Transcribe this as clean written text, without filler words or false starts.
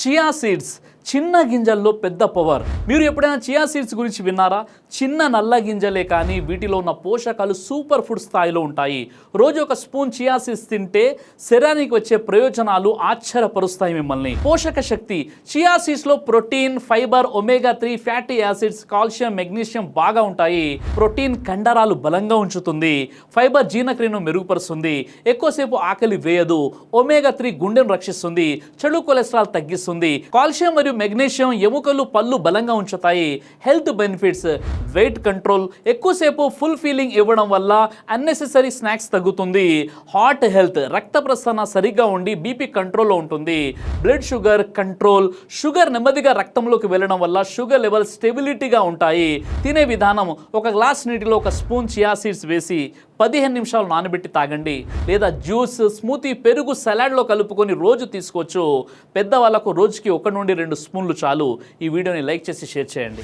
Chia seeds చిన్న గింజల్లో పెద్ద పవర్. మీరు ఎప్పుడైనా చియా సీడ్స్ గురించి విన్నారా? చిన్న నల్ల గింజలే కానీ వీటిలో ఉన్న పోషకాలు సూపర్ ఫుడ్ స్థాయిలో ఉంటాయి. రోజు ఒక స్పూన్ చియా సీడ్స్ తింటే శరీరానికి వచ్చే ప్రయోజనాలు ఆశ్చర్యపరుస్తాయి మిమ్మల్ని. పోషక శక్తి చియా సీడ్స్లో protein, fibre, omega 3 fatty acids, calcium, magnesium బాగా ఉంటాయి. ప్రోటీన్ కండరాలు బలంగా ఉంచుతుంది. ఫైబర్ జీర్ణక్రియను మెరుగుపరుస్తుంది. ఎక్కువసేపు ఆకలి వేయదు. ఒమేగా 3 గుండెను రక్షిస్తుంది. చెడు కొలెస్ట్రాల్ తగ్గిస్తుంది. కాల్షియం మరియు మెగ్నీషియం ఎముకలు, పళ్ళు బలంగా ఉంచుతాయి. హెల్త్ బెనిఫిట్స్ వెయిట్ కంట్రోల్, ఎక్కువసేపు ఫుల్ ఫీలింగ్ ఇవ్వడం వల్ల అన్నెసెసరీ స్నాక్స్ తగ్గుతుంది. హార్ట్ హెల్త్, రక్త ప్రసరణ సరిగ్గా ఉండి బీపీ కంట్రోల్లో ఉంటుంది. బ్లడ్ షుగర్ కంట్రోల్, షుగర్ నెమ్మదిగా రక్తంలోకి వెళ్ళడం వల్ల షుగర్ లెవెల్ స్టెబిలిటీగా ఉంటాయి. తినే విధానం ఒక గ్లాస్ నీటిలో ఒక స్పూన్ చియా సీడ్స్ వేసి 15 నిమిషాలు నానబెట్టి తాగండి. లేదా జ్యూస్, స్మూతీ, పెరుగు, సలాడ్లో కలుపుకొని రోజు తీసుకోవచ్చు. పెద్దవాళ్ళకు రోజుకి 1 నుండి 2 స్పూన్లు చాలు. ఈ వీడియోని లైక్ చేసి షేర్ చేయండి.